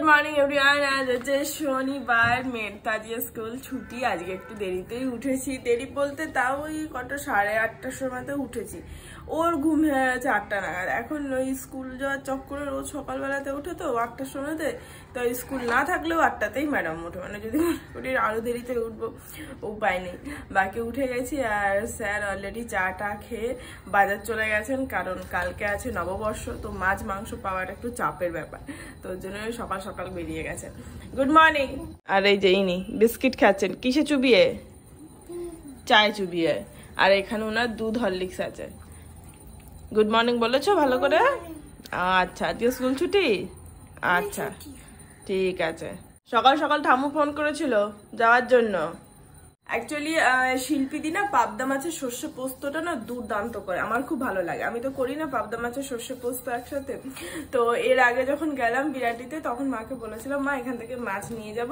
Morning everyone. আজ হচ্ছে শনিবার, মেয়ের তো আজকে স্কুল ছুটি। আজকে একটু দেরিতেই উঠেছি, দেরি বলতে তাও ওই কত 8:30টার সময়তে উঠেছি। ওর ঘুম হয়ে গেছে 8টা নাগাদ। এখন ওই স্কুল যাওয়ার চক্করে রোজ সকালবেলাতে ওঠে তো 8টার সময়তে, তো স্কুল না থাকলেও 8টাতেই ম্যাডাম ওঠে, মানে যদি মনে আরো দেরিতে উঠবো উপায় নেই। বাকি উঠে গেছি আর স্যার অলরেডি চাটা খেয়ে বাজার চলে গেছেন, কারণ কালকে আছে নববর্ষ, তো মাছ মাংস পাওয়াটা একটু চাপের ব্যাপার, তো ওর জন্য সকাল সকাল বেরিয়ে গেছেন। Good morning. আর এই যে ইনি বিস্কিট খাচ্ছেন, কিসে চুবিয়ে? চায় চুবিয়ে। আর এখানে ওনার দুধ হরলিক্স আছে। গুড মর্নিং বলেছো ভালো করে? আচ্ছা, আজকে স্কুল ছুটি? আচ্ছা ঠিক আছে। সকাল সকাল ঠাম্মু ফোন করেছিল যাওয়ার জন্য। অ্যাকচুয়ালি শিল্পীদি না পাবদা মাছের সর্ষে পোস্তটা না দুর্দান্ত করে, আমার খুব ভালো লাগে। আমি তো করি না পাবদা মাছের সর্ষে পোস্ত একসাথে। তো এর আগে যখন গেলাম বিরাটিতে, তখন মাকে বলেছিলাম মা এখান থেকে মাছ নিয়ে যাব,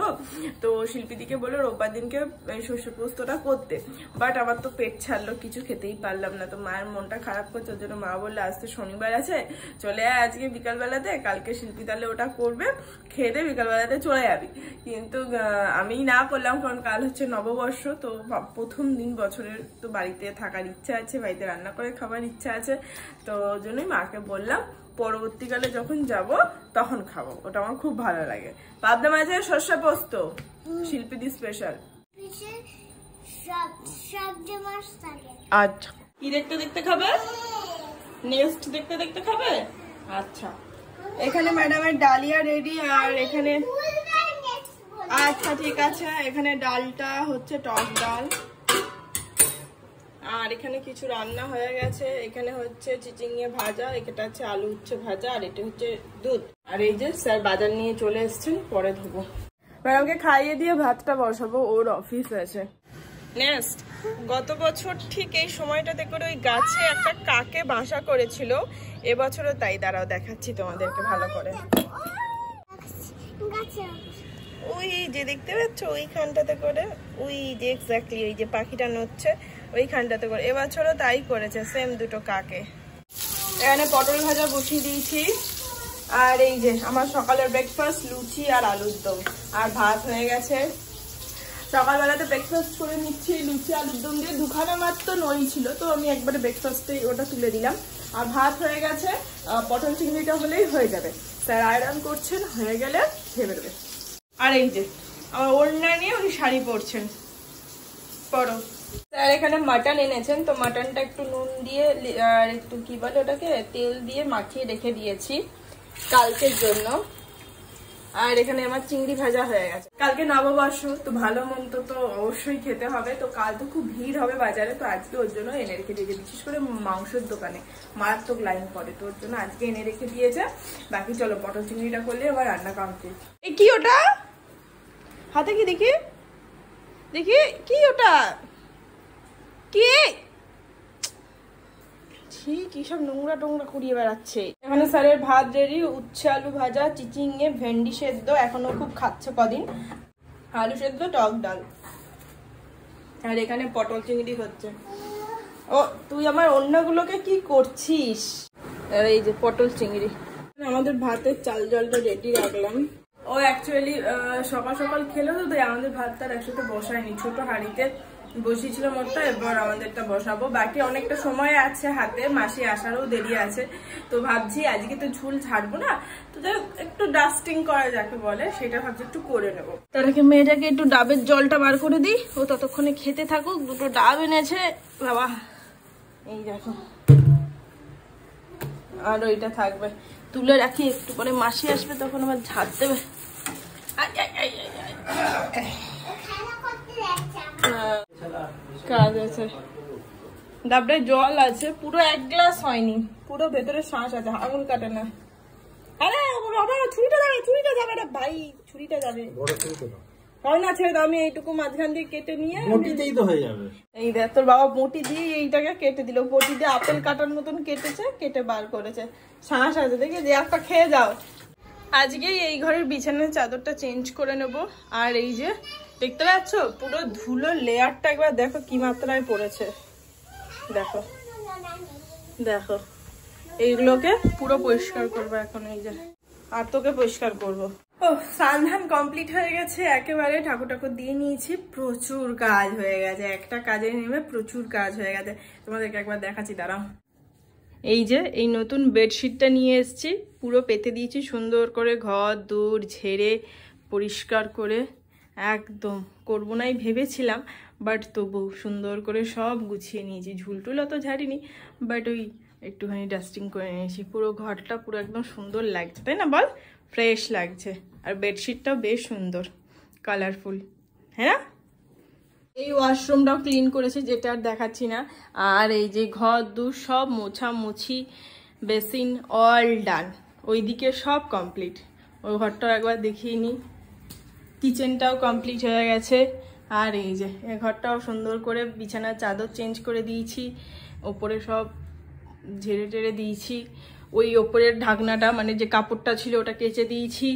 তো শিল্পীদিকে বলে রোববার দিনকে সর্ষে পোস্তটা করতে। বাট আমার তো পেট ছাড়লো, কিছু খেতেই পারলাম না, তো মায়ের মনটা খারাপ করছে। ওর জন্য মা বললে আজ তো শনিবার আছে, চলে আয় আজকে বিকালবেলাতে, কালকে শিল্পী তাহলে ওটা করবে, খেয়ে দে বিকালবেলাতে চলে যাবি। কিন্তু আমি না করলাম, কারণ কাল হচ্ছে নববর্ষ, তো প্রথম দিন বছরের, তো বাড়িতে থাকার ইচ্ছা আছে, বাড়িতে রান্না করে খাবার ইচ্ছা আছে, তো ওই জন্যই মাকে বললাম পরবর্তীকালে যখন যাব তখন খাবো, ওটা আমার খুব ভালো লাগে। পাবদা মাছের সর্ষে পোস্ত শিল্পীদি স্পেশাল। আচ্ছা, কি দেখতে দেখতে খাবে? নেক্সট দেখতে দেখতে খাবে? আচ্ছা, এখানে ম্যাডামের ডালিয়া রেডি, আর এখানে আচ্ছা ঠিক আছে, এখানে ডালটা হচ্ছে টক ডাল, আর এখানে কিছু রান্না হয়ে গেছে। এখানে হচ্ছে চিচিঙ্গে ভাজা, এটা হচ্ছে আলু উচ্ছে ভাজা, আর এটা হচ্ছে দুধ। আর এই যে স্যার বাজার নিয়ে চলে এসেছেন, পরে ধোবো। ম্যাডামকে খাইয়ে দিয়ে ভাতটা বসাবো, ওর অফিস আছে। নেক্সট, গত বছর ঠিক এই সময়টাতে করে ওই গাছে একটা কাকে বাসা করেছিল, এবছরও তাই। দাঁড়াও দেখাচ্ছি তোমাদেরকে ভালো করে। ওই যে দেখতে পাচ্ছ ওইখানটাতে করে, ওই যে এক্স্যাক্টলি ওই যে পাখিটা নড়ছে ওইখানটাতে করে, এবছরও তাই করেছে, সেম দুটো কাকে। এখানে পটল ভাজা বসিয়ে দিয়েছি, আর এই যে আমার সকালের ব্রেকফাস্ট লুচি আর আলুর দম, আর ভাত হয়ে গেছে। সকালবেলাতে ব্রেকফাস্ট করে নিচ্ছি লুচি আলুর দম দিয়ে, দুখানা মাত্র নই ছিল, তো আমি একবারে ব্রেকফাস্টে ওটা তুলে দিলাম। আর ভাত হয়ে গেছে, পটল চিংড়িটা হলেই হয়ে যাবে। স্যার আয়রন করছেন, হয়ে গেলে খেয়ে বেরোবে। আর এই যে আমার ওড়না নিয়ে উনি শাড়ি পরছেন, পরো। স্যার এখানে মাটন এনেছেন, তো মাটনটা একটু নুন দিয়ে আর একটু কি বলে ওটাকে তেল দিয়ে মাখিয়ে রেখে দিয়েছি কালকের জন্য। আর এখানে আমার চিংড়ি ভাজা হয়ে গেছে। কালকে নববর্ষ, তো ভালো মন্দ তো অবশ্যই খেতে হবে, তো কাল তো খুব ভিড় হবে বাজারে, তো আজকে ওর জন্য এনে রেখে দিয়েছে, বিশেষ করে মাংসের দোকানে মারাত্মক লাইন পড়ে, তো ওর জন্য আজকে এনে রেখে দিয়েছে। বাকি চলো পটল চিংড়িটা করলে এবার রান্না কমপ্লিট। এ কি ওটা হাতে? কি দেখি দেখি, কি ওটা? কি কি সব নোংরা টোংরা কুড়িয়ে বেড়াচ্ছে। এখানে স্যারের ভাত রেডি, উচ্ছে আলু ভাজা, চিচিঙ্গে ভেন্ডি সেদ্ধ, এখনো খুব খাচ্ছে কদিন, আলু সেদ্ধ, টক ডাল, আর এখানে পটল চিংড়ি হচ্ছে। ও তুই আমার অন্যগুলোকে কি করছিস? আর এই যে পটল চিংড়ি। আমাদের ভাতের চাল জলটা রেডি রাখলাম। ও অ্যাকচুয়ালি সকাল সকাল খেলো, তো তাই আমাদের ভাতটা একসাথে বসায়নি, ছোট হাঁড়িতে বসিয়েছিলাম ওটা, এবার আমাদেরটা বসাবো। বাকি অনেকটা সময় আছে হাতে, মাসি আসারও দেরি আছে, তো ভাবছি আজকে তো ঝুল ছাড়বো না, তো একটু ডাস্টিং করা যাকে বলে সেটা ভাবছি একটু করে নেবো। তার আগে মেয়েটাকে একটু ডাবের জলটা বার করে দিই, ও ততক্ষণে খেতে থাকুক। দুটো ডাব এনেছে বাবা, এই দেখো, আর ওইটা থাকবে, তুলে রাখি, একটু পরে মাসি আসবে তখন আবার ঝাড় দেবে। কাজ আছে, ডাবটায় জল আছে, পুরো 1 গ্লাস হয়নি, পুরো ভেতরে শ্বাস আছে, আঙুল কাটে না। আরে বাবা ছুরিটা যাবে, ছুরিটা যাবে না ভাই, ছুরিটা যাবে, হয় না, ছেড়ে দাও। আমি এইটুকু মাঝখান দিয়ে কেটে নিয়ে মোটিতেই তো হয়ে যাবে। এই দেখ তোর বাবা মোটি দিয়ে এইটাকে কেটে দিল, বটি দিয়ে আপেল কাটার মতন কেটেছে, কেটে বার করেছে, শ্বাস আছে, দেখে যে একটা খেয়ে যাও। আজকে এই ঘরের বিছানার চাদরটা চেঞ্জ করে নেব। আর এই যে দেখতে পাচ্ছ পুরো ধুলো লেয়ারটা একবার দেখো কি মাত্রায় পড়েছে, দেখো দেখো। এইগুলোকে পুরো পরিষ্কার করবো এখন, এই যে আর তোকে পরিষ্কার করবো। ও স্নান কমপ্লিট হয়ে গেছে একেবারে, ঠাকুর ঠাকুর দিয়ে নিয়েছি, প্রচুর কাজ হয়ে গেছে, একটা কাজে নেমে প্রচুর কাজ হয়ে গেছে, তোমাদেরকে একবার দেখাচ্ছি দাঁড়াও। এই যে এই নতুন বেডশিটটা নিয়ে এসেছি, পুরো পেতে দিয়েছি সুন্দর করে, ঘর দূর ঝেড়ে পরিষ্কার করে, একদম করবো নাই ভেবেছিলাম, বাট তবু সুন্দর করে সব গুছিয়ে নিয়েছি, ঝুলটুল অত ঝাড়িনি, বাট ওই একটুখানি ডাস্টিং করে নিয়েছি, পুরো ঘরটা পুরো একদম সুন্দর লাগছে, তাই না বল? ফ্রেশ লাগছে, আর বেডশিটটাও বেশ সুন্দর কালারফুল, হ্যাঁ না? এই ওয়াশরুমটাও ক্লিন করেছে, যেটা আর দেখাচ্ছি না। আর এই যে ঘর দূর সব মোছামুছি, বেসিন অল ডান, ওইদিকে সব কমপ্লিট। ওই ঘরটাও একবার দেখিয়ে নিই, কিচেনটাও কমপ্লিট হয়ে গেছে। আর এই যে এই ঘরটাও সুন্দর করে বিছানার চাদর চেঞ্জ করে দিয়েছি, ওপরে সব ঝেড়ে টেড়ে দিয়েছি, ওই ওপরের ঢাকনাটা মানে যে কাপড়টা ছিল ওটা কেচে দিয়েছি,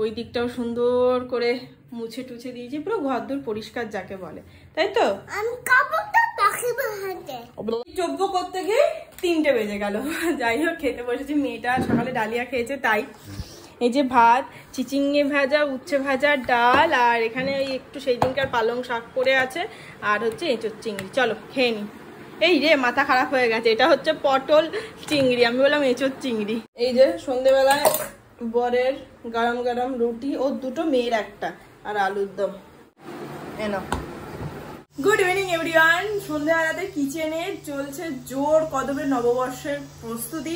ওই দিকটাও সুন্দর করে মুছে টুছে দিয়েছি, পুরো ঘরদূর পরিষ্কার যাকে বলে, তাই তো? চব্য করতে গিয়ে 3টে বেজে গেল। যাই হোক, খেতে বসেছি, মেয়েটা সকালে ডালিয়া খেয়েছে তাই। এই যে ভাত, চিচিঙ্গে ভাজা, উচ্ছে ভাজা, ডাল, আর এখানে ওই একটু সেই দিনকার পালং শাক করে আছে, আর হচ্ছে এঁচোর চিংড়ি। চলো খেয়ে নি। এই রে মাথা খারাপ হয়ে গেছে, এটা হচ্ছে পটল চিংড়ি, আমি বললাম এঁচোর চিংড়ি। এই যে সন্ধ্যেবেলায় বরের গরম গরম রুটি, ও দুটো, মেয়ের একটা, আর আলুর দম। এনো গুড ইভিনিং এভরিওয়ান। সন্ধ্যাবেলাতে কিচেনে চলছে জোর কদমে নববর্ষের প্রস্তুতি।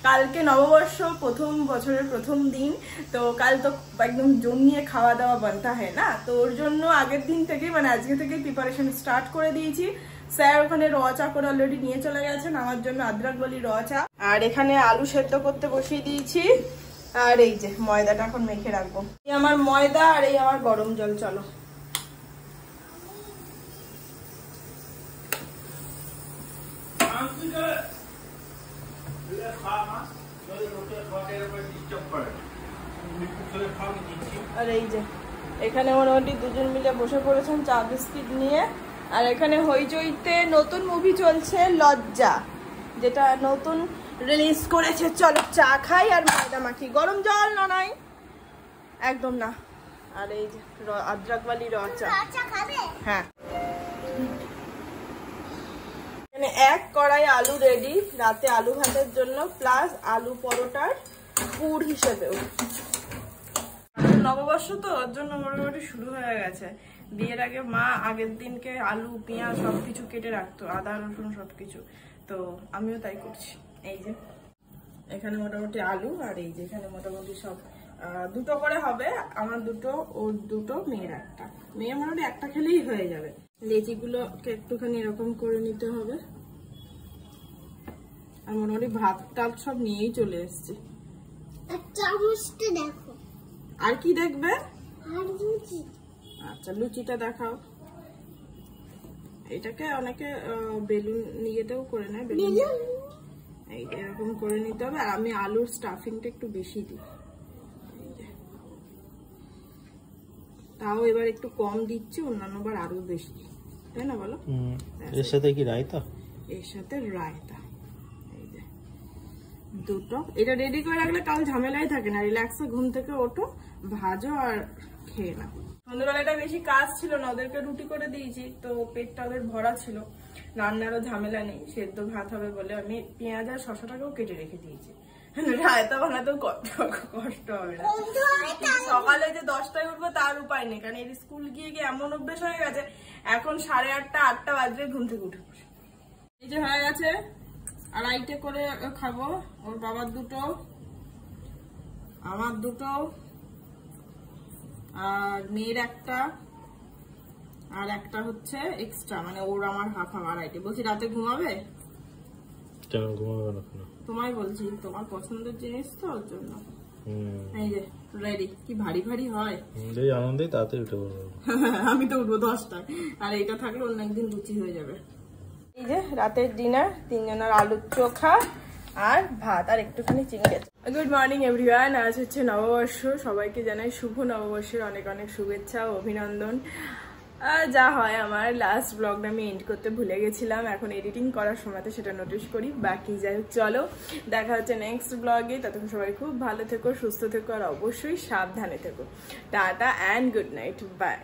কালকে নববর্ষ, প্রথম বছরের প্রথম দিন, তো কাল তো একদম জমিয়ে খাওয়া দাওয়া বানতে হয় না, তো ওর জন্য আগের দিন থেকে মানে আজকে থেকে প্রিপারেশন স্টার্ট করে দিয়েছি। স্যার ওখানে র চা করে অলরেডি নিয়ে চলে গেছেন, আমার জন্য আদ্রাক বলি র চা, আর এখানে আলু সেদ্ধ করতে বসিয়ে দিয়েছি। আর এই যে ময়দাটা এখন মেখে রাখবো, এই আমার ময়দা, আর এই আমার গরম জল। চলো আর এই যে এখানে মোটামুটি দুজন মিলে বসে পড়েছেন চা বিস্কিট নিয়ে। আর এখানে হইচইতে নতুন মুভি চলছে লজ্জা, যেটা নতুন রিলিজ করেছে। চলো চা খাই আর ময়দা মাখি। গরম জল না নাই একদম না। আর এই যে আদ্রাকওয়ালি র চা। হ্যাঁ, এখানে এক কড়াই আলু রেডি রাতে আলু ভাতের জন্য, প্লাস আলু পরোটার পুর হিসেবেও। নববর্ষ তো ওর জন্য মোটামুটি শুরু হয়ে গেছে। বিয়ের আগে মা আগের দিনকে আলু পেঁয়াজ সবকিছু কেটে রাখতো, আদা রসুন সবকিছু, তো আমিও তাই করছি। এই যে এখানে মোটামুটি আলু, আর এই যে এখানে মোটামুটি সব দুটো করে হবে, আমার দুটো, ওর দুটো, মেয়ের একটা। মেয়ে মোটামুটি একটা খেলেই হয়ে যাবে। লেচিগুলোকে একটুখানি এরকম করে নিতে হবে, আর মোটামুটি ভাত টাত সব নিয়েই চলে এসছি। দেখো আর কি দেখবে? আচ্ছা লুচিটা দেখাও। এটাকে অনেকে বেলুন নিয়েতেও করে নেয়, বেলুন এই এরকম করে নিতে হবে। আর আমি আলুর স্টাফিংটা একটু বেশি দিই, তাও এবার একটু কম দিচ্ছি, অন্যান্যবার আরো বেশি, তাই না বলো? এর সাথে কি রায়তা? এর সাথে রায়তা। এই যে দুটো, এটা রেডি করে রাখলে কাল ঝামেলাই থাকে না, রিল্যাক্সে ঘুম থেকে ওঠো, ভাজো আর খেয়ে নাও। সন্ধ্যাবেলাটা বেশি কাজ ছিল না, ওদেরকে রুটি করে দিয়েছি, তো পেটটা ওদের ভরা ছিল, রান্নারও ঝামেলা নেই, সেদ্ধ ভাত হবে বলে আমি পেঁয়াজ আর শশাটাকেও কেটে রেখে দিয়েছি। রায়তা বানাতেও কষ্ট হবে না। সকালে যে 10টায় উঠবো তার উপায় নেই, কারণ এই স্কুল গিয়ে গিয়ে এমন অভ্যেস হয়ে গেছে, এখন 8:30 8টা বাজলে ঘুম থেকে উঠে পড়ে। এই যে হয়ে গেছে, আড়াইটে করে খাবো, ওর বাবার দুটো, আমার দুটো, আর মেয়ের একটা, আর একটা হচ্ছে এক্সট্রা, মানে ওর আমার হাফ আড়াইটে। বলছি রাতে ঘুমাবে? কেন ঘুমাবে না? তোমায় বলছি, তোমার পছন্দের জিনিস তো, ওর জন্য। এই যে রেডি। কি ভারী ভারী হয়, এই আনন্দে তাড়াতাড়ি উঠে পড়বো। আমি তো উঠবো 10টায়, আর এইটা থাকলে অন্য একদিন লুচি হয়ে যাবে। এই যে রাতের ডিনার, 3 জনের আলুর চোখা আর ভাত, আর একটুখানি চিংড়ি। Good morning everyone. আজ হচ্ছে নববর্ষ, সবাইকে জানাই শুভ নববর্ষের অনেক অনেক শুভেচ্ছা ও অভিনন্দন। যা হয় আমার লাস্ট ব্লগটা আমি এন্ড করতে ভুলে গেছিলাম, এখন এডিটিং করার সময় তো সেটা নোটিস করি। বাকি যাই হোক, চলো দেখা হচ্ছে নেক্সট ব্লগে। ততক্ষণ সবাই খুব ভালো থেকো, সুস্থ থেকো, আর অবশ্যই সাবধানে থেকো। Tata and good night, by.